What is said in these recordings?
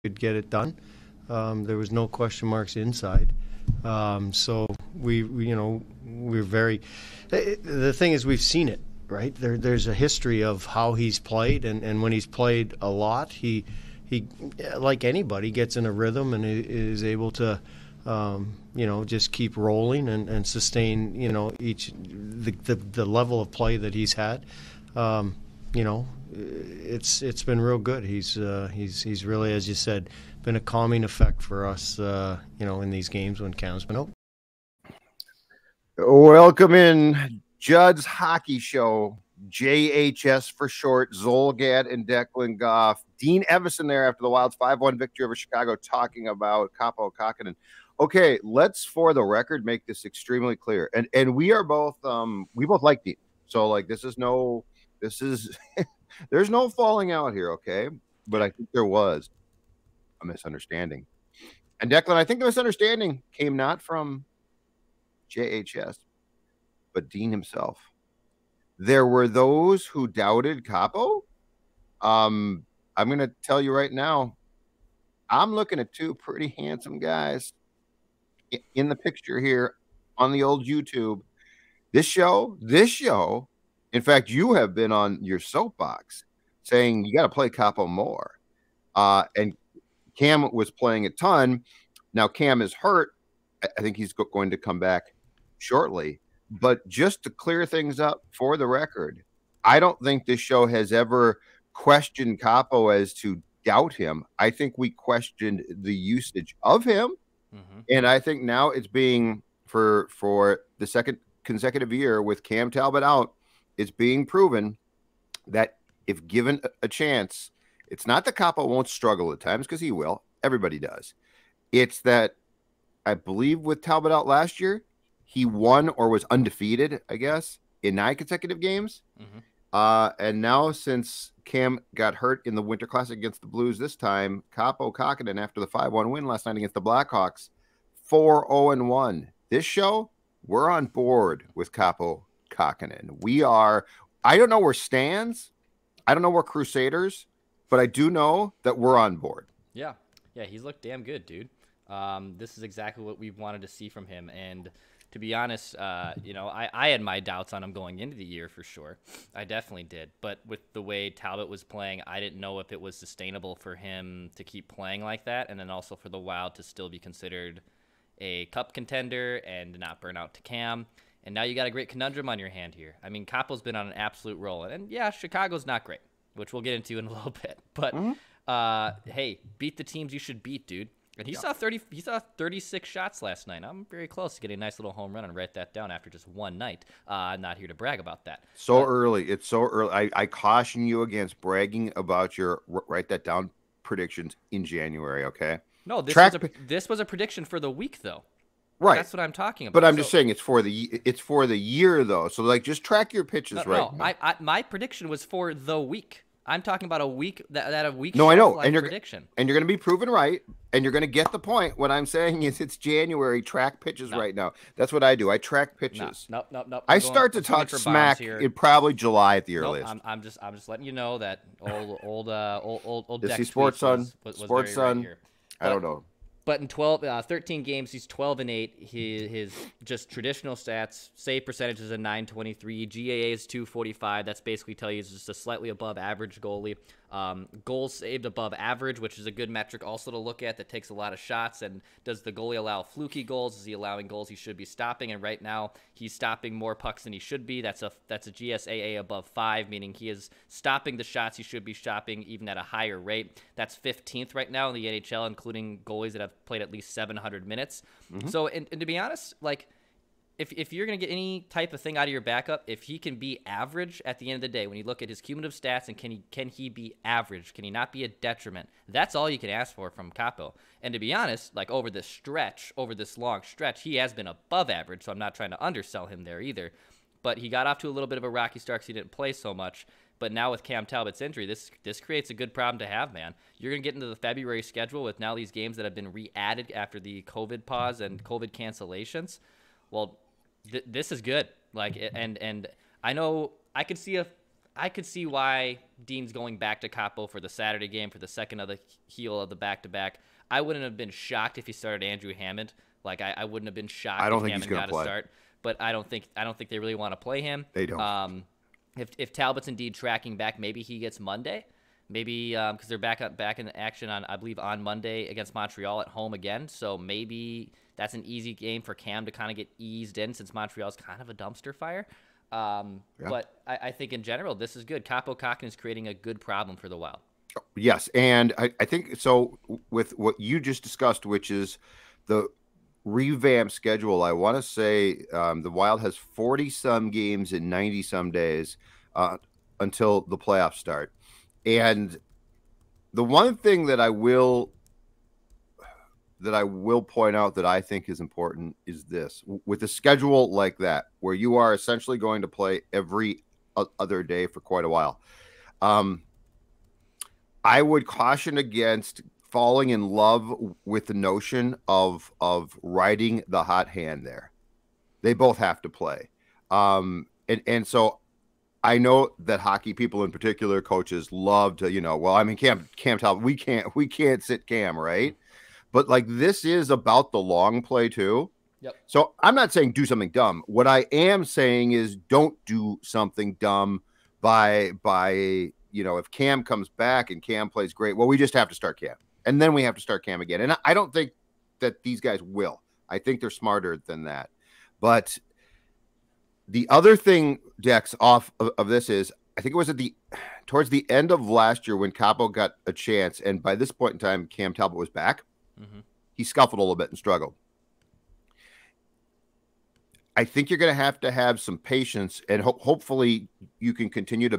could get it done. There was no question marks inside. So we're very. The thing is, we've seen it, right? There's a history of how he's played, and when he's played a lot, he like anybody gets in a rhythm and is able to. Just keep rolling and sustain, the level of play that he's had. It's been real good. He's really, as you said, been a calming effect for us, in these games when Cam's been out. Welcome in Judd's Hockey Show, JHS for short, Zolgad and Declan Goff. Dean Evison there after the Wild's 5-1 victory over Chicago, talking about Kaapo Kahkonen. Okay, let's, for the record, make this extremely clear. And we are both, we both like Dean. So, like, there's no falling out here, okay? But I think there was a misunderstanding. And Declan, I think the misunderstanding came not from JHS, but Dean himself. There were those who doubted Kaapo. I'm going to tell you right now, I'm looking at two pretty handsome guys in the picture here on the old YouTube. This show, in fact, you have been on your soapbox saying you got to play Kaapo more. And Cam was playing a ton. Now Cam is hurt. I think he's going to come back shortly. But just to clear things up for the record, I don't think this show has ever questioned Kaapo as to doubt him. I think we questioned the usage of him. Mm-hmm. And I think now it's being, for the second consecutive year with Cam Talbot out, it's being proven that if given a chance, it's not that Kaapo won't struggle at times, because he will. Everybody does. It's that I believe with Talbot out last year, he won or was undefeated, I guess, in 9 consecutive games. Mm-hmm. And now since Cam got hurt in the Winter Classic against the Blues this time, Kaapo Kahkonen, after the 5-1 win last night against the Blackhawks, 4-0-1. This show, we're on board with Kaapo Kahkonen. We are, I don't know where stands. I don't know where Crusaders, but I do know that we're on board. Yeah, he's looked damn good, dude. This is exactly what we wanted to see from him. And to be honest, I had my doubts on him going into the year for sure. I definitely did. But with the way Talbot was playing, I didn't know if it was sustainable for him to keep playing like that, and then also for the Wild to still be considered a cup contender and not burn out to Cam. And now you got a great conundrum on your hand here. I mean, Kaapo's been on an absolute roll. And yeah, Chicago's not great, which we'll get into in a little bit. But, hey, beat the teams you should beat, dude. And he saw 36 shots last night. I'm very close to getting a nice little home run and write that down after just one night. I'm not here to brag about that. Early. It's so early. I caution you against bragging about your write that down predictions in January, okay? No, this was a prediction for the week, though. Right. That's what I'm talking about. But I'm just saying it's for the year, though. So, like, just track your pitches right now. No, my prediction was for the week. I'm talking about a week that a week. No, I know, and prediction. And you're going to be proven right, and you're going to get the point. What I'm saying is, it's January. Track pitches right now. That's what I do. I track pitches. No. I start to talk smack in probably July at the earliest. I'm just letting you know that old Is Dex he Sports Sun? Was Sports very Sun. right here. I don't know. But in 13 games, he's 12-8. His just traditional stats, save percentage is a .923, GAA is .245. That's basically tell you he's just a slightly above average goalie. Goals saved above average, which is a good metric also to look at that takes a lot of shots. And does the goalie allow fluky goals? Is he allowing goals he should be stopping? And right now, he's stopping more pucks than he should be. That's a GSAA above 5, meaning he is stopping the shots he should be stopping even at a higher rate. That's 15th right now in the NHL, including goalies that have played at least 700 minutes. Mm-hmm. So, and to be honest, like, if you're going to get any type of thing out of your backup, if he can be average at the end of the day, when you look at his cumulative stats and can he be average, can he not be a detriment? That's all you can ask for from Kaapo. And to be honest, like over this long stretch, he has been above average, so I'm not trying to undersell him there either. But he got off to a little bit of a rocky start because he didn't play so much. But now with Cam Talbot's injury, this creates a good problem to have, man. You're going to get into the February schedule with now these games that have been re-added after the COVID pause and COVID cancellations. Well, this is good. Like, and I know I could see I could see why Dean's going back to Kaapo for the Saturday game for the second of the heel of the back-to-back. I wouldn't have been shocked if he started Andrew Hammond. Like I wouldn't have been shocked if Hammond got a start. But I don't think they really want to play him. They don't. If Talbot's indeed tracking back, maybe he gets Monday. Maybe because they're back in action on, I believe, on Monday against Montreal at home again. So maybe that's an easy game for Cam to kind of get eased in since Montreal's kind of a dumpster fire. But I think in general, this is good. Kaapo Kahkonen is creating a good problem for the Wild. Yes, and I think so with what you just discussed, which is the revamped schedule. I want to say the Wild has 40-some games in 90-some days until the playoffs start. And the one thing that I will point out that I think is important is this. With a schedule like that, where you are essentially going to play every other day for quite a while, I would caution against falling in love with the notion of riding the hot hand there. They both have to play. And so I know that hockey people in particular, coaches, love to, Cam Talbot, we can't sit Cam, right? But like this is about the long play too. Yep. So I'm not saying do something dumb. What I am saying is don't do something dumb by if Cam comes back and Cam plays great, well, we just have to start Cam. And then we have to start Cam again. And I don't think that these guys will. I think they're smarter than that. But the other thing, Dex, off of this is, I think it was towards the end of last year when Kaapo got a chance, and by this point in time, Cam Talbot was back. Mm-hmm. He scuffled a little bit and struggled. I think you're going to have some patience, and hopefully you can continue to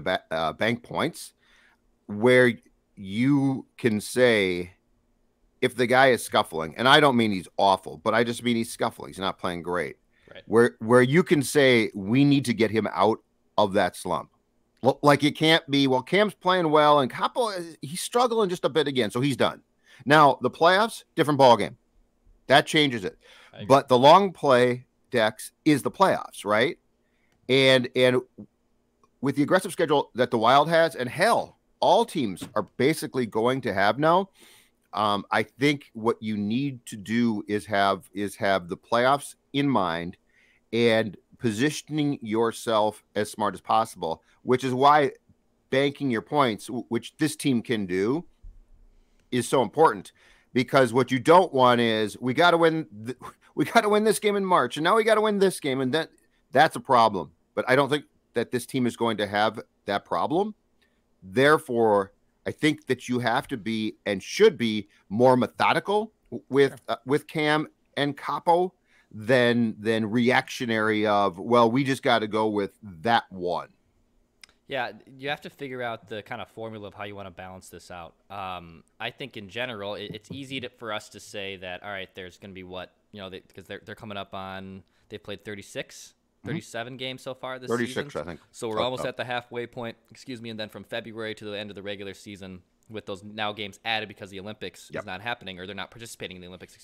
bank points where you can say, if the guy is scuffling, and I don't mean he's awful, but I just mean he's scuffling. He's not playing great. Right. Where you can say, we need to get him out of that slump. Like it can't be, well, Cam's playing well, and Kaapo, he's struggling just a bit again, so he's done. Now, the playoffs, different ballgame. That changes it. But the long play, Dex, is the playoffs, right? And with the aggressive schedule that the Wild has, and hell, all teams are basically going to have now, I think what you need to do is have the playoffs in mind and positioning yourself as smart as possible, which is why banking your points, which this team can do, is so important. Because what you don't want is we got to win this game in March, and now we got to win this game, and that's a problem. But I don't think that this team is going to have that problem. Therefore, I think that you have to be and should be more methodical with Cam and Kaapo than reactionary of, well, we just got to go with that one. Yeah, you have to figure out the kind of formula of how you want to balance this out. I think in general, it's easy for us to say that, all right, there's going to be because they're coming up on, they've played 37 games so far this 36, season. 36, I think. So we're almost at the halfway point, and then from February to the end of the regular season, with those now games added because the Olympics is not happening, or they're not participating in the Olympics,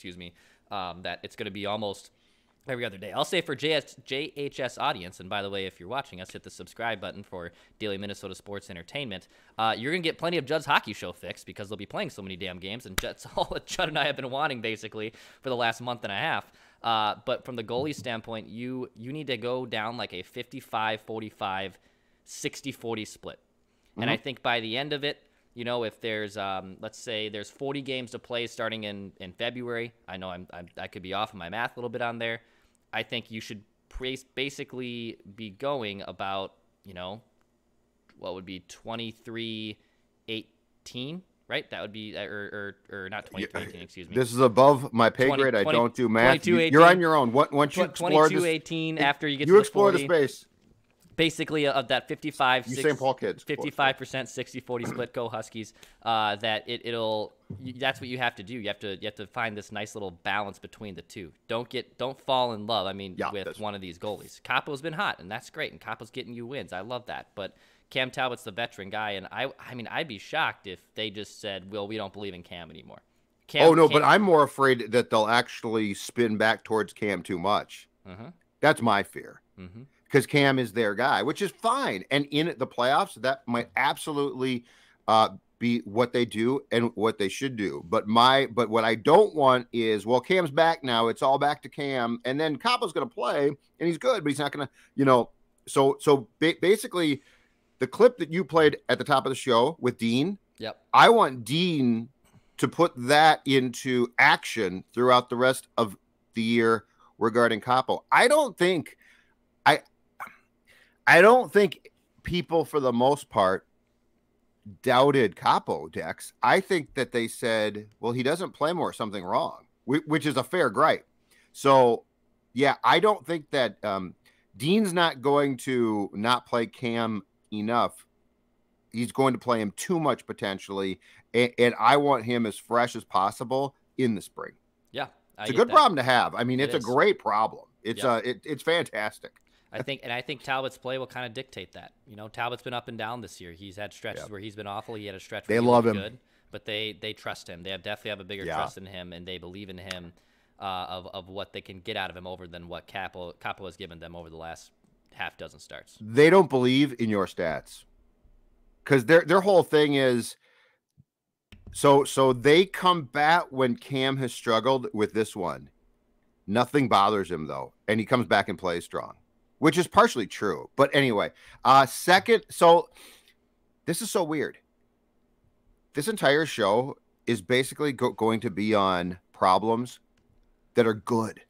that it's going to be almost every other day. I'll say for JHS audience, and by the way, if you're watching us, hit the subscribe button for Daily Minnesota Sports Entertainment. You're going to get plenty of Judd's hockey show fix because they'll be playing so many damn games, and that's all that Judd and I have been wanting basically for the last month and a half. But from the goalie standpoint, you need to go down like a 55-45, 60-40 split. Mm-hmm. And I think by the end of it, if there's, let's say there's 40 games to play starting in February. I know I could be off in my math a little bit on there. I think you should basically be going about, what would be 23-18, right? That would be, or not 23-18, excuse me. This is above my pay grade. I don't do math. You're on your own. Once you explore 22-18 after you get to the 40. You explore the space. Basically, of that 55, St. Paul kids, 55%, 60-40 split, go Huskies. That's what you have to do. You have to find this nice little balance between the two. Don't fall in love. With one of these goalies. Kaapo's been hot, and that's great, and Kaapo's getting you wins. I love that. But Cam Talbot's the veteran guy, and I'd be shocked if they just said, "Well, we don't believe in Cam anymore." But I'm more afraid that they'll actually spin back towards Cam too much. Mm-hmm. That's my fear. Mm-hmm. because Cam is their guy, which is fine. And in the playoffs, that might absolutely be what they do and what they should do. But what I don't want is, well, Cam's back now. It's all back to Cam. And then Kaapo's going to play and he's good, but he's not going to, so basically the clip that you played at the top of the show with Dean. Yep. I want Dean to put that into action throughout the rest of the year regarding Kaapo. I don't think people, for the most part, doubted Kaapo, Dex. I think that they said, well, he doesn't play more, something wrong, which is a fair gripe. So, yeah, I don't think that Dean's not going to not play Cam enough. He's going to play him too much potentially, and I want him as fresh as possible in the spring. Yeah, it's a good problem to have. I mean, it's a great problem. It's it's fantastic. I think Talbot's play will kind of dictate that. Talbot's been up and down this year. He's had stretches where he's been awful. He had a stretch where he was good, but they trust him. They definitely have a bigger trust in him, and they believe in him of what they can get out of him over than what Kaapo has given them over the last half dozen starts. They don't believe in your stats because their whole thing is so they combat when Cam has struggled with this one. Nothing bothers him though, and he comes back and plays strong, which is partially true. But anyway, second, so this is so weird. This entire show is basically going to be on problems that are good.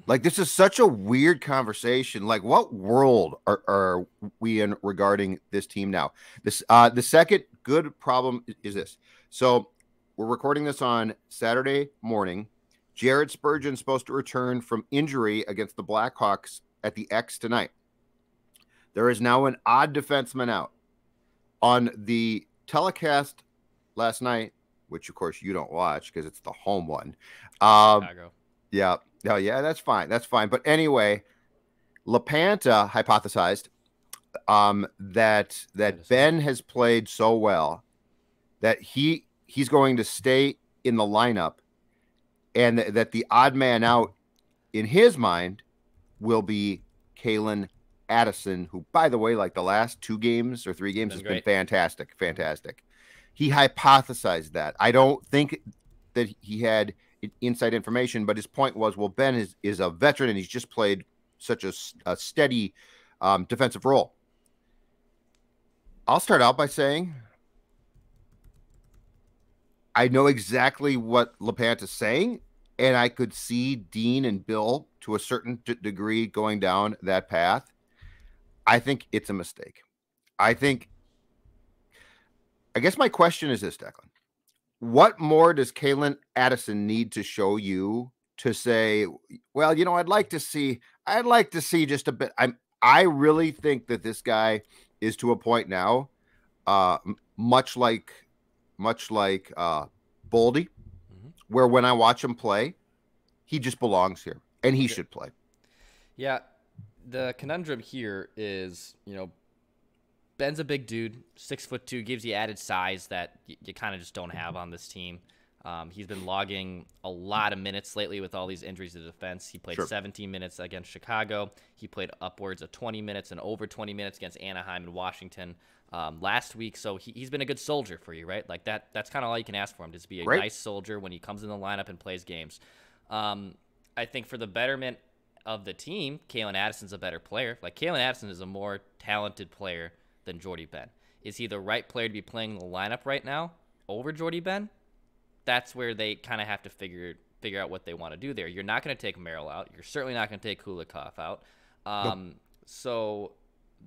Like, this is such a weird conversation. Like, what world are we in regarding this team now? The second good problem is this. So we're recording this on Saturday morning. Jared Spurgeon's supposed to return from injury against the Blackhawks at the X tonight. There is now an odd defenseman out. On the telecast last night, which of course you don't watch because it's the home one. Chicago. Yeah. Oh, yeah, that's fine. That's fine. But anyway, LaPanta hypothesized that Ben has played so well that he's going to stay in the lineup, and that the odd man out in his mind will be Calen Addison, who, by the way, like the last 2 games or 3 games has been fantastic. He hypothesized that. I don't think that he had inside information, but his point was, well, Ben is a veteran and he's just played such a steady defensive role. I'll start out by saying I know exactly what LaPanta is saying, and I could see Dean and Bill to a certain degree going down that path. I think it's a mistake. I guess my question is this, Declan. What more does Calen Addison need to show you to say, well, I'd like to see just a bit. I really think that this guy is to a point now, much like Boldy, where when I watch him play, he just belongs here and he should play. Yeah. The conundrum here is, Ben's a big dude, 6'2", gives you added size that you kind of just don't have on this team. He's been logging a lot of minutes lately with all these injuries to defense. He played 17 minutes against Chicago. He played upwards of 20 minutes and over 20 minutes against Anaheim and Washington last week. So he's been a good soldier for you, right? Like that's kind of all you can ask for him, just be a nice soldier when he comes in the lineup and plays games. I think for the betterment of the team, Calen Addison's a better player. Like, Calen Addison is a more talented player than Jordie Benn. Is he the right player to be playing in the lineup right now over Jordie Benn? That's where they kind of have to figure out what they want to do there. You're not going to take Merrill out. You're certainly not going to take Kulikov out. Nope. So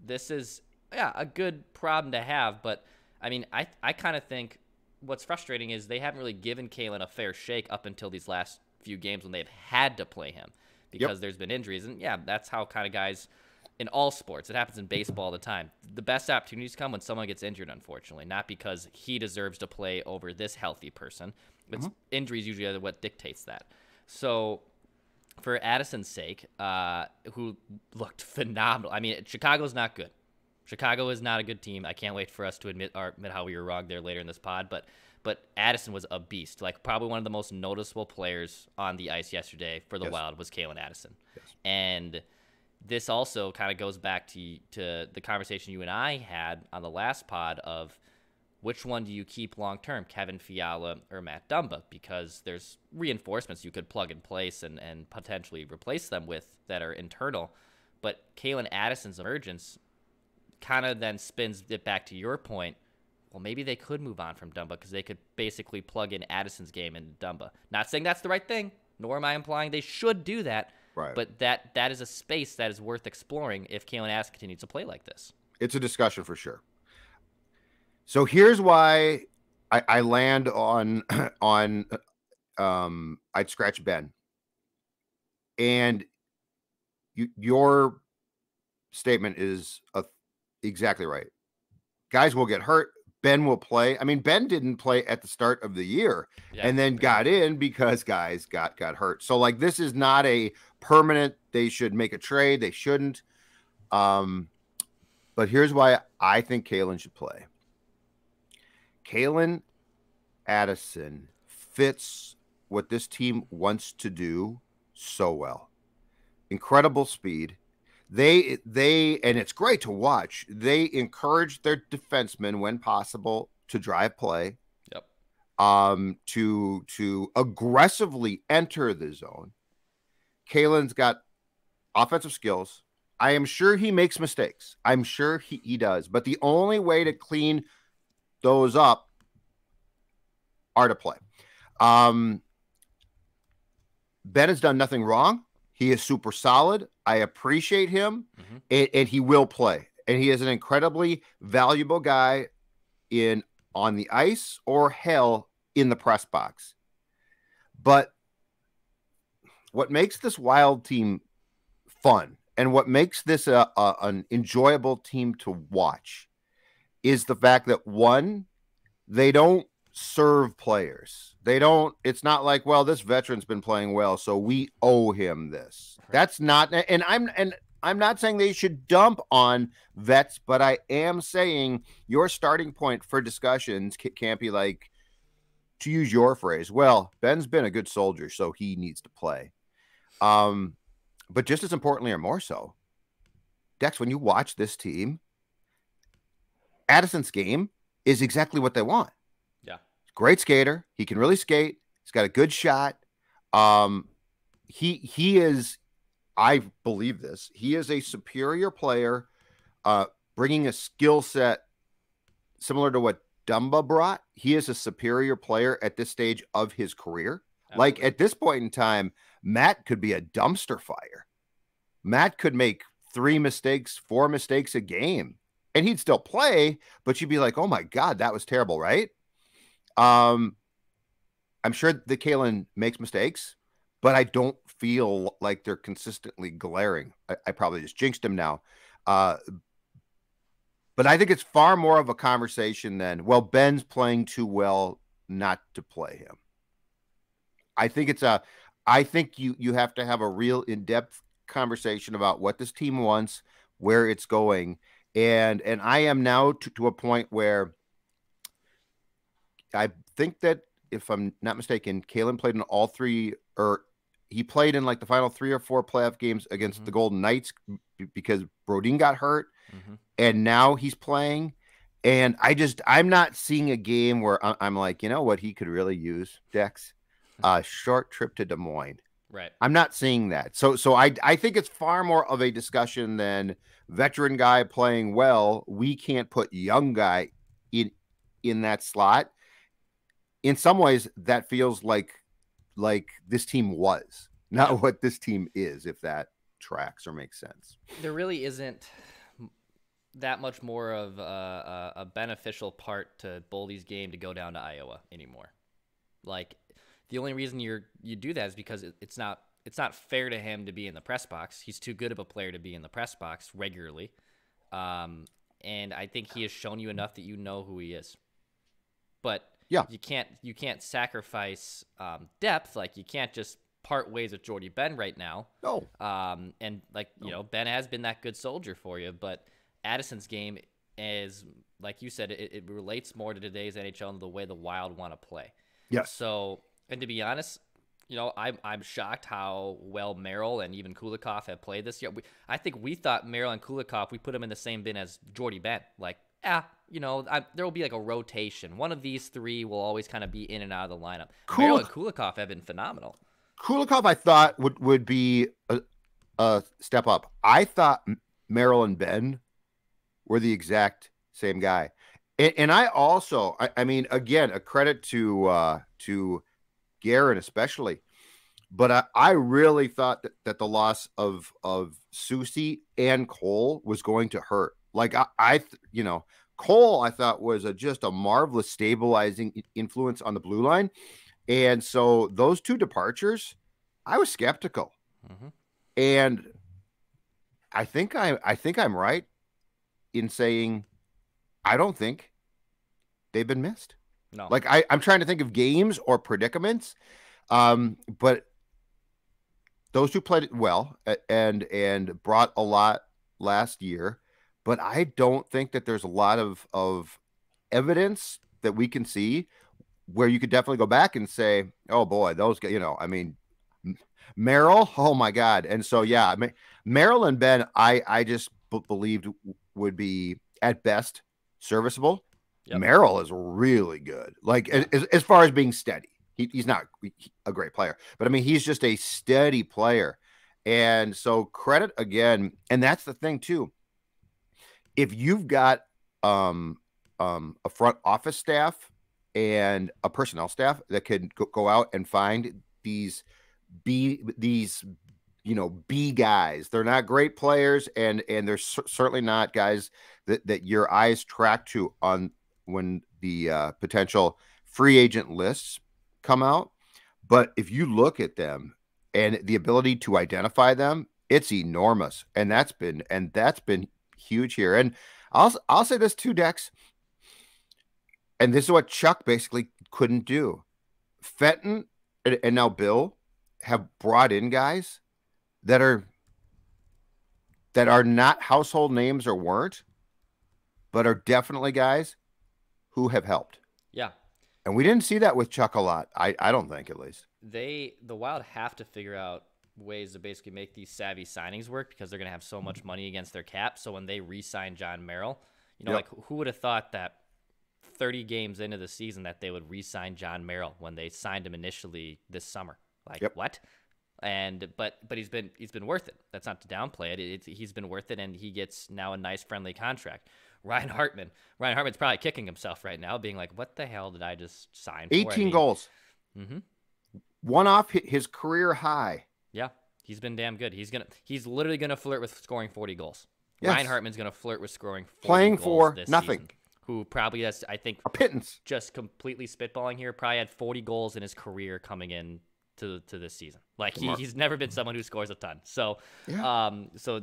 this is, a good problem to have. But, I mean, I kind of think what's frustrating is they haven't really given Calen a fair shake up until these last few games when they've had to play him because there's been injuries. And, that's how kind of guys – in all sports, it happens in baseball all the time. The best opportunities come when someone gets injured, unfortunately, not because he deserves to play over this healthy person. It's injuries usually are what dictates that. So for Addison's sake, who looked phenomenal. I mean, Chicago's not good. Chicago is not a good team. I can't wait for us to admit how we were wrong there later in this pod. But Addison was a beast. Like, probably one of the most noticeable players on the ice yesterday for the Wild was Calen Addison. Yes. And this also kind of goes back to the conversation you and I had on the last pod of which one do you keep long term, Kevin Fiala or Matt Dumba? Because there's reinforcements you could plug in place and potentially replace them with that are internal. But Calen Addison's emergence kind of then spins it back to your point. Well, maybe they could move on from Dumba because they could basically plug in Addison's game into Dumba. Not saying that's the right thing, nor am I implying they should do that. Right. But that is a space that is worth exploring if Calen Addison continues to play like this. It's a discussion for sure. So here's why I land on I'd scratch Benn. And your statement is exactly right. Guys will get hurt. Benn will play. I mean, Benn didn't play at the start of the year and then got in because guys got hurt. So like, this is not a permanent, they should make a trade. They shouldn't. But here's why I think Calen should play. Calen Addison fits what this team wants to do so well. Incredible speed. They and it's great to watch. They encourage their defensemen when possible to drive play. Yep. To aggressively enter the zone. Calen's got offensive skills. I am sure he makes mistakes. I'm sure he does. But the only way to clean those up are to play. Benn has done nothing wrong. He is super solid. I appreciate him, and he will play. And he is an incredibly valuable guy on the ice or hell in the press box. But what makes this Wild team fun and what makes this an enjoyable team to watch is the fact that, one, they don't serve players. It's not like, well, this veteran's been playing well, so we owe him this. Right. That's not, and I'm not saying they should dump on vets, but I am saying your starting point for discussions can't be like, to use your phrase, well, Ben's been a good soldier, so he needs to play. But just as importantly, or more so, Dex, when you watch this team, Addison's game is exactly what they want. Yeah. Great skater. He can really skate. He's got a good shot. He is, I believe this, he is a superior player, bringing a skill set similar to what Dumba brought. He is a superior player at this stage of his career. Absolutely. Like at this point in time, Matt could be a dumpster fire. Matt could make 4 mistakes a game, and he'd still play, but you'd be like, oh my God, that was terrible, right? I'm sure that Calen makes mistakes, but I don't feel like they're consistently glaring. I probably just jinxed him now. But I think it's far more of a conversation than, well, Ben's playing too well not to play him. I think you have to have a real in-depth conversation about what this team wants, where it's going. And I am now to a point where I think that, if I'm not mistaken, Calen played in all 3, or he played in like the final 3 or 4 playoff games against the Golden Knights because Brodin got hurt, and now he's playing. And I'm not seeing a game where I'm like, you know what he could really use, Dex? A short trip to Des Moines. Right. I'm not seeing that. So I think it's far more of a discussion than veteran guy playing well. We can't put young guy in that slot. In some ways, that feels like this team was, not what this team is, if that tracks or makes sense. There really isn't that much more of a beneficial part to Boldy's game to go down to Iowa anymore. Like, the only reason you do that is because it's not fair to him to be in the press box. He's too good of a player to be in the press box regularly. And I think he has shown you enough that you know who he is. But yeah, you can't sacrifice depth. Like, you can't just part ways with Jordie Benn right now. No. And Ben has been that good soldier for you, but Addison's game is, like you said, it relates more to today's NHL and the way the Wild want to play. Yes. So, and to be honest, I'm shocked how well Merrill and even Kulikov have played this year. I think we thought Merrill and Kulikov, we put them in the same bin as Jordie Benn. Like, there will be like a rotation. One of these three will always kind of be in and out of the lineup. Merrill and Kulikov have been phenomenal. Kulikov, I thought would be a step up. I thought Merrill and Benn were the exact same guy. And I also, I mean, again, a credit to Guerin especially, but I really thought that the loss of Soucy and Cole was going to hurt. Like Cole, I thought was just a marvelous stabilizing influence on the blue line. And so those two departures, I was skeptical. Mm-hmm. And I think I'm right in saying I don't think they've been missed. No. Like I'm trying to think of games or predicaments, but those two played it well and brought a lot last year. But I don't think that there's a lot of evidence that we can see where you could definitely go back and say, oh boy, those guys, I mean, Merrill, oh my God. And so, yeah, I mean, Merrill and Benn, I just believed would be at best serviceable. Yep. Merrill is really good. Like as far as being steady, he's not a great player, but I mean, he's just a steady player. And so credit again. And that's the thing too. If you've got a front office staff and a personnel staff that can go out and find these B guys, they're not great players, and they're certainly not guys that your eyes track to on when the potential free agent lists come out. But if you look at them and the ability to identify them, it's enormous, and that's been huge here. And I'll say this too, Dex, and this is what Chuck basically couldn't do. Fenton and now Bill have brought in guys that are not household names or weren't, but are definitely guys who have helped. Yeah. And we didn't see that with Chuck a lot. I don't think, at least. The Wild have to figure out ways to basically make these savvy signings work, because they're going to have so much money against their cap. So when they re-sign John Merrill, like who would have thought that 30 games into the season that they would re-sign John Merrill when they signed him initially this summer? Like, what? And but he's been worth it. That's not to downplay it. He's been worth it, and he gets now a nice friendly contract. Ryan Hartman's probably kicking himself right now, being like, "What the hell did I just sign for?" 18 goals. Mm-hmm. One off his career high. Yeah, he's been damn good. He's literally gonna flirt with scoring 40 goals. Yes. Ryan Hartman's gonna flirt with scoring 40 playing goals for this nothing. Season, who probably has, I think, a pittance. Just completely spitballing here. Probably had 40 goals in his career coming in to this season. Like he's never been someone who scores a ton. So, so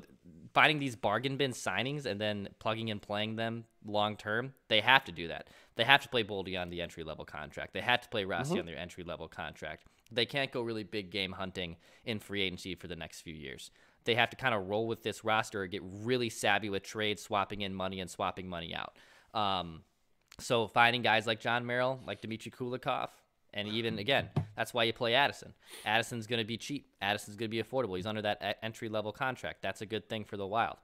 finding these bargain bin signings and then plugging and playing them long term, they have to do that. They have to play Boldy on the entry level contract. They have to play Rossi on their entry level contract. They can't go really big game hunting in free agency for the next few years. They have to kind of roll with this roster, get really savvy with trades, swapping in money and swapping money out. So finding guys like John Merrill, like Dmitry Kulikov, and even, again, that's why you play Addison. Addison's going to be cheap. Addison's going to be affordable. He's under that entry-level contract. That's a good thing for the Wild.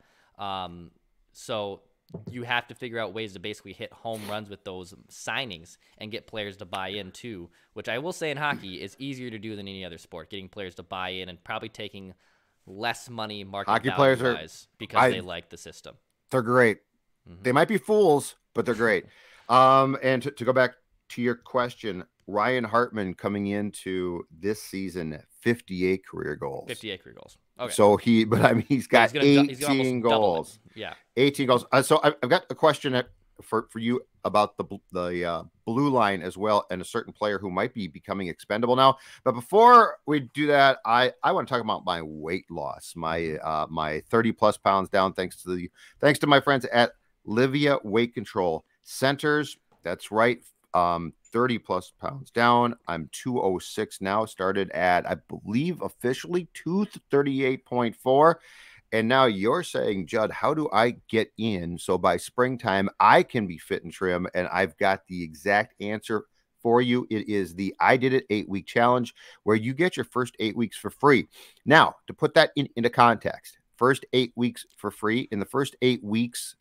So you have to figure out ways to basically hit home runs with those signings and get players to buy in too, which I will say in hockey is easier to do than any other sport, getting players to buy in and probably taking less money market hockey value players wise because they like the system. They're great. Mm-hmm. They might be fools, but they're great. And to go back to your question, Ryan Hartman coming into this season, 58 career goals. 58 career goals. Okay. So he's got 18 goals. Yeah. 18 goals. So I've got a question for you about the blue line as well, and a certain player who might be becoming expendable now. But before we do that, I want to talk about my weight loss, my 30 plus pounds down, thanks to my friends at Livia Weight Control Centers. That's right. 30 plus pounds down. I'm 206 now. Started at, I believe, officially 238.4. And now you're saying, Judd, how do I get in so by springtime I can be fit and trim? And I've got the exact answer for you. It is the I Did It 8-week challenge, where you get your first 8 weeks for free. Now, to put that into context, first 8 weeks for free. In the first 8 weeks,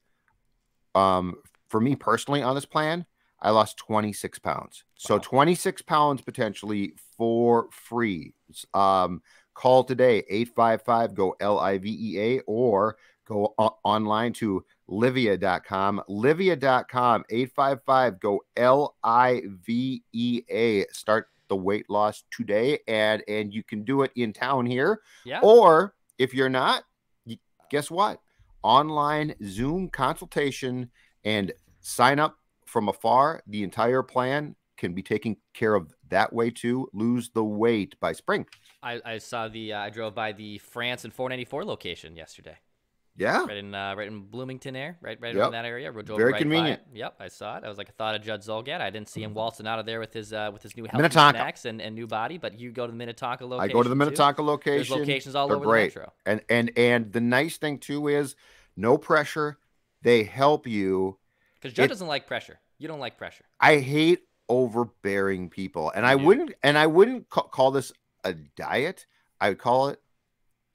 for me personally on this plan, I lost 26 pounds. So Wow. 26 pounds potentially for free. Call today, 855-GO-LIVEA, or go online to livia.com. Livia.com, 855-GO-LIVEA. Start the weight loss today, and you can do it in town here. Yeah. Or if you're not, guess what? Online Zoom consultation and sign up from afar. The entire plan can be taken care of that way too. Lose the weight by spring. I saw I drove by the France and 494 location yesterday. Yeah. Right in Bloomington air, right Yep. in that area. Very right convenient. By it. Yep, I saw it. I was like, I thought of Judd Zolgad. I didn't see him waltzing out of there with his new healthy Minnetonka. snacks and new body. But you go to the Minnetonka location. I go to the Minnetonka too. location. There's locations all They're over great. the metro. And the nice thing too is no pressure. They help you. Because Judd doesn't like pressure. You don't like pressure. I hate overbearing people, and I wouldn't call this a diet. I would call it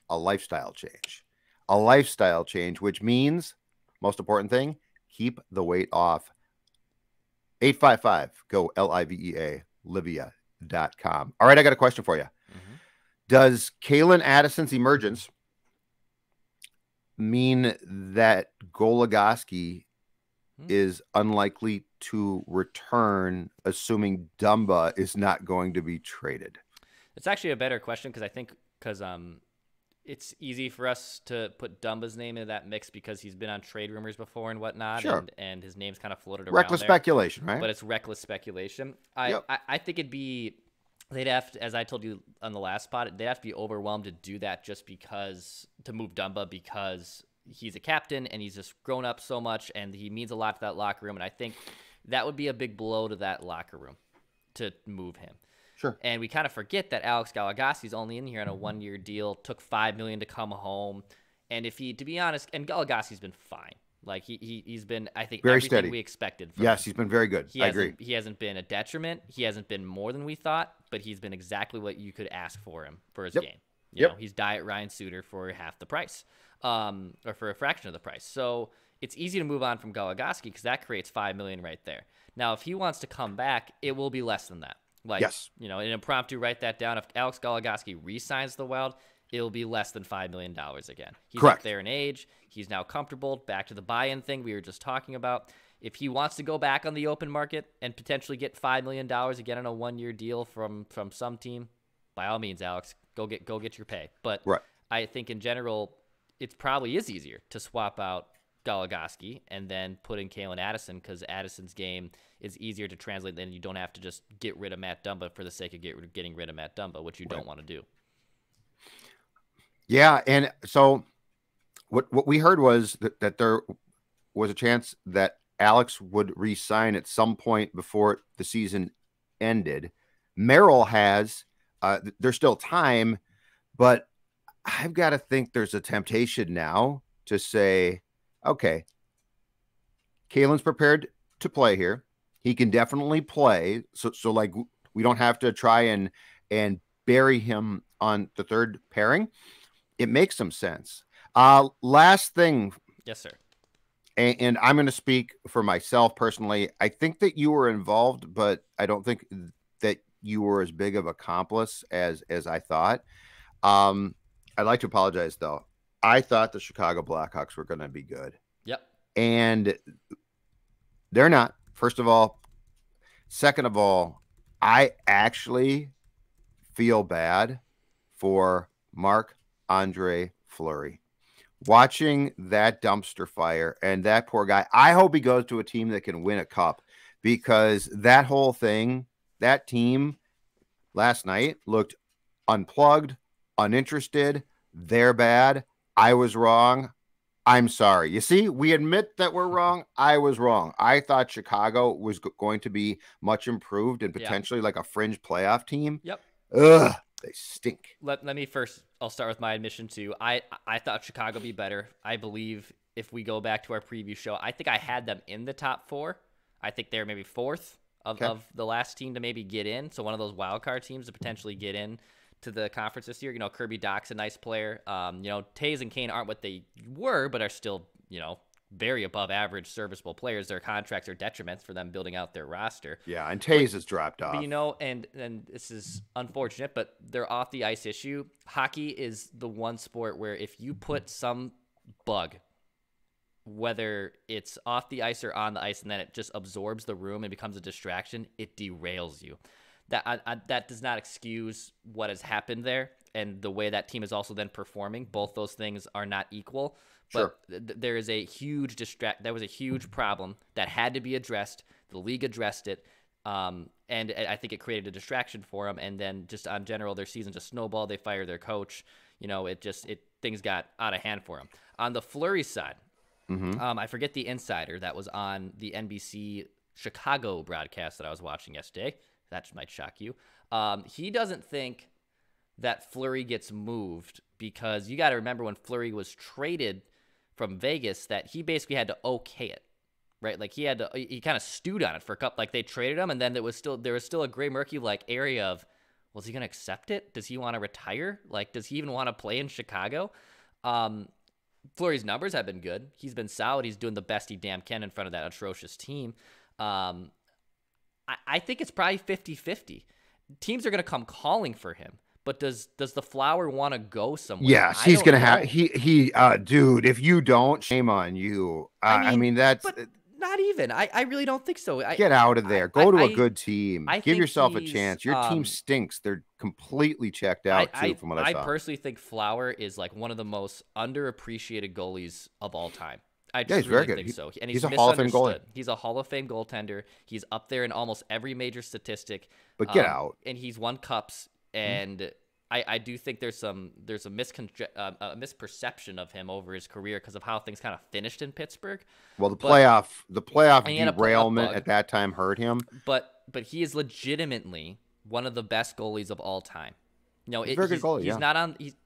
a lifestyle change. A lifestyle change, which means, most important thing, keep the weight off. 855-GO-LIVEA, Livia.com. All right, I got a question for you. Mm-hmm. Does Calen Addison's emergence mean that Goligoski is unlikely to return, assuming Dumba is not going to be traded? It's actually a better question because I think it's easy for us to put Dumba's name into that mix because he's been on trade rumors before and whatnot, Sure. and his name's kind of floated around. Reckless there. speculation, right? But it's reckless speculation. Yep. I think they'd have to, as I told you on the last spot, they'd have to be overwhelmed to do that just because, to move Dumba, because he's a captain and he's just grown up so much and he means a lot to that locker room. And I think that would be a big blow to that locker room to move him. Sure. And we kind of forget that Alex Goligoski's only in here on a 1-year deal, took $5 million to come home. And if he, to be honest, and Goligoski's been fine. Like he's been, I think, very everything steady. We expected from Yes, him. he's been very good. I agree. He hasn't been a detriment. He hasn't been more than we thought, but he's been exactly what you could ask for him for his game. You know, he's Diet Ryan Suter for half the price, or for a fraction of the price. So it's easy to move on from Goligoski because that creates $5 million right there. Now, if he wants to come back, it will be less than that. Like, you know, an impromptu, write that down. If Alex Goligoski re-signs the Wild, it'll be less than $5 million again. He's up there in age. He's now comfortable. Back to the buy-in thing we were just talking about. If he wants to go back on the open market and potentially get $5 million again on a 1-year deal from some team, by all means, Alex, go get your pay. But I think in general, it probably is easier to swap out Goligoski and then put in Calen Addison because Addison's game is easier to translate. Then you don't have to just get rid of Matt Dumba for the sake of getting rid of Matt Dumba, which you don't want to do. Yeah, and so what we heard was that there was a chance that Alex would re-sign at some point before the season ended. Merrill has, there's still time, but I've got to think there's a temptation now to say, okay, Calen's prepared to play here. He can definitely play. So like we don't have to try and bury him on the third pairing. It makes some sense. Last thing. Yes, sir. And I'm going to speak for myself personally. I think that you were involved, but I don't think that you were as big of an accomplice as I thought. I'd like to apologize, though. I thought the Chicago Blackhawks were going to be good. Yep. And they're not, first of all. Second of all, I actually feel bad for Marc-Andre Fleury. Watching that dumpster fire and that poor guy, I hope he goes to a team that can win a cup because that whole thing, that team last night looked unplugged, uninterested. They're bad. I was wrong. I'm sorry. You see, we admit that we're wrong. I was wrong. I thought Chicago was going to be much improved and potentially like a fringe playoff team. Yep. Ugh, they stink. Let me first, I'll start with my admission too. I thought Chicago would be better. I believe if we go back to our preview show, I think I had them in the top 4. I think they're maybe 4th. of the last team to maybe get in. So one of those wild card teams to potentially get in to the conference this year. Kirby Dach's a nice player. Tays and Kane aren't what they were, but are still, very above average serviceable players. Their contracts are detriments for them building out their roster. Yeah, and Tays has dropped off. But, and this is unfortunate, but their off the ice issue, hockey is the one sport where if you put some bug, whether it's off the ice or on the ice, and then it just absorbs the room and becomes a distraction, it derails you. That does not excuse what has happened there, and the way that team is also then performing. Both those things are not equal. Sure. But there is a huge that was a huge problem that had to be addressed. The league addressed it, and I think it created a distraction for them. And then just on general, their season just snowballed. They fired their coach. Things got out of hand for them. On the Fleury side, I forget the insider that was on the NBC Chicago broadcast that I was watching yesterday. That might shock you. He doesn't think that Fleury gets moved because you got to remember when Fleury was traded from Vegas that he basically had to okay it, right? Like he kind of stewed on it for a couple. Like they traded him, and then there was still a gray murky area of, was he going to accept it? Does he want to retire? Like, does he even want to play in Chicago? Fleury's numbers have been good. He's been solid. He's doing the best he damn can in front of that atrocious team. I think it's probably 50-50. Teams are going to come calling for him. But does the Flower want to go somewhere? Yes, he's going to have dude, if you don't, shame on you. I mean that's but not even. I really don't think so. Get out of there. Go to a good team. Give yourself a chance. Your team stinks. They're completely checked out too from what I saw. I personally think Flower is one of the most underappreciated goalies of all time. I he's very good. Think so. And he's a Hall of Fame goalie. He's a Hall of Fame goaltender. He's up there in almost every major statistic. But get out. And he's won cups. And I do think there's a misperception of him over his career because of how things kind of finished in Pittsburgh. Well, the playoff derailment at that time hurt him. But he is legitimately one of the best goalies of all time. Very good goalie.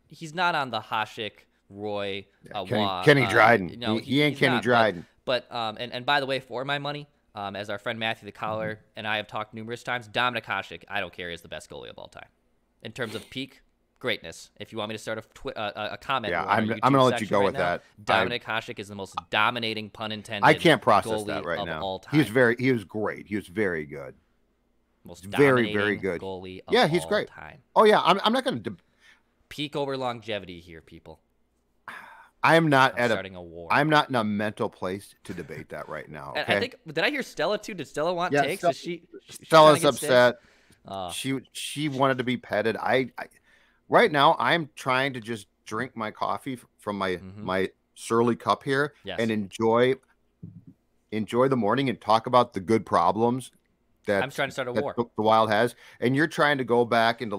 He's not on the Hasek, Roy, Kenny Dryden. He ain't Kenny Dryden. But and by the way, for my money, as our friend Matthew the Collar and I have talked numerous times, Dominik Hasek, I don't care, is the best goalie of all time. In terms of peak greatness, if you want me to start a comment, I'm going to let you go with that. Dominik Hasek is the most dominating, pun intended. I can't process that right of now. All time. He was great. He was very good. Most very good goalie. Of he's all great. Time. Oh yeah, I'm not going to peak over longevity here, people. I'm not starting a war. I'm not in a mental place to debate that right now. Okay? I think, did I hear Stella too? Did Stella want takes? Stella's upset. She wanted to be petted. I right now I'm trying to just drink my coffee from my surly cup here and enjoy the morning and talk about the good problems that I'm trying to start a war. The Wild has, and you're trying to go back into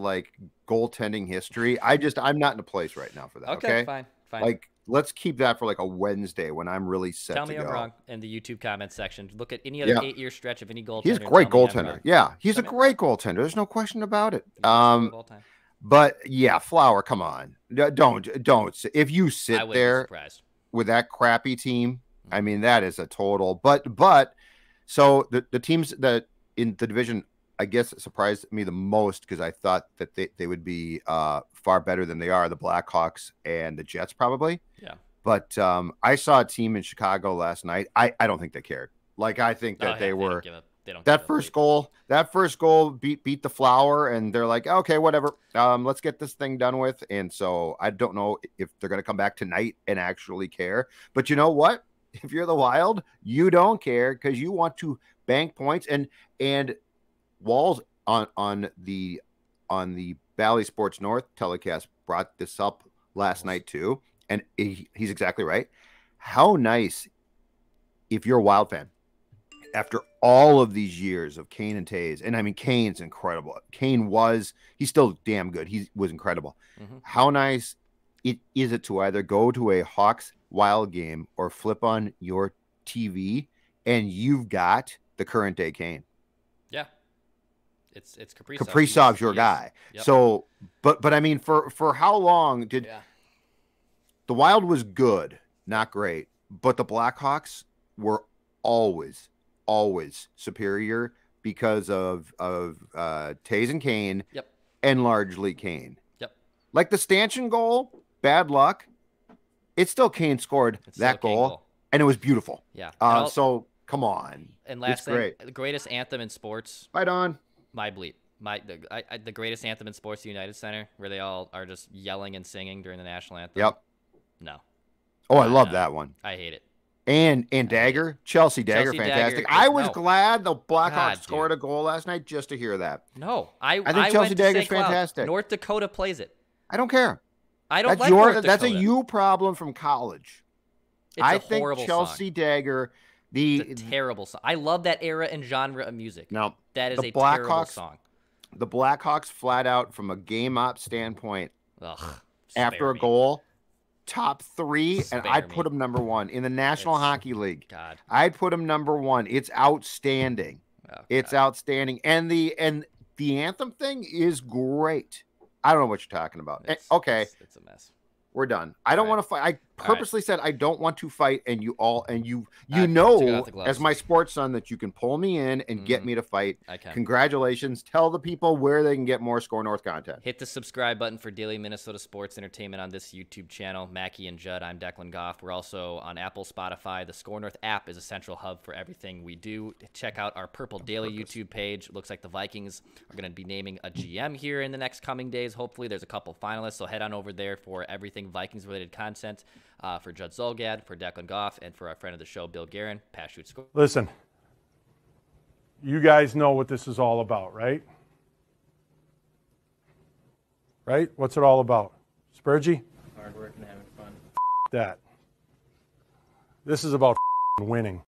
goaltending history. I'm not in a place right now for that. Okay, fine. Let's keep that for a Wednesday when I'm really set to go. Tell me I'm wrong in the YouTube comment section. Look at any other 8-year stretch of any goaltender. He's a great goaltender. Yeah, he's a great goaltender. There's no question about it. But yeah, Flower, come on. Don't. If you sit there with that crappy team, I mean, that is a total. But so the teams that in the division, I guess it surprised me the most because I thought that they would be far better than they are, the Blackhawks and the Jets probably. Yeah. But I saw a team in Chicago last night. I don't think they cared. I think that they were that first goal beat the Flower, and they're like, okay, whatever. Let's get this thing done with. And so I don't know if they're going to come back tonight and actually care. But you know what? If you're the Wild, you don't care because you want to bank points and Walls on the Bally Sports North telecast brought this up last night too, and he's exactly right. How nice if you're a Wild fan after all of these years of Kane and Tays, and I mean Kane's incredible. He's still damn good. He was incredible. How nice is it to either go to a Hawks Wild game or flip on your TV and you've got the current day Kane. Yeah. It's Kaprizov. Kaprizov's your guy. Yep. So, but I mean, for how long did the Wild was good, not great, but the Blackhawks were always superior because of Tays and Kane. Yep. And largely Kane. Yep. Like the Stanchion goal, bad luck. It's still Kane scored that goal, and it was beautiful. Yeah. So come on. And last thing, great. the greatest anthem in sports. Right on. My bleep. The greatest anthem in sports, the United Center, where they all are just yelling and singing during the national anthem. Yep. No. Oh, I love that one. I hate it. And Dagger, Chelsea Dagger, fantastic. I was glad the Blackhawks scored a goal last night just to hear that. No, I think Chelsea Dagger's fantastic. North Dakota plays it. I don't care. I don't like North Dakota. That's a you problem from college. I think Chelsea Dagger, it's a terrible song. I love that era and genre of music. No, that is a terrible song. The Blackhawks, flat out, from a game op standpoint, after a goal, top 3, and I'd put them number 1 in the National Hockey League. God, I'd put them number 1. It's outstanding. It's outstanding, and the anthem thing is great. I don't know what you're talking about. It's a mess. We're done. I don't want to fight. I purposely said I don't want to fight, and you know, as my sports son, that you can pull me in and get me to fight. I can. Congratulations. Tell the people where they can get more Score North content. Hit the subscribe button for daily Minnesota sports entertainment on this YouTube channel. Mackie and Judd, I'm Declan Goff. We're also on Apple, Spotify. The Score North app is a central hub for everything we do. Check out our Purple Daily YouTube page. Looks like the Vikings are going to be naming a GM here in the next coming days. Hopefully, there's a couple finalists, so head on over there for everything Vikings-related content. For Judd Zolgad, for Declan Goff, and for our friend of the show, Bill Guerin, Pass, Shoot, Score. Listen, you guys know what this is all about, right? Right? What's it all about? Spurgey? Hard work and having fun. That. This is about winning.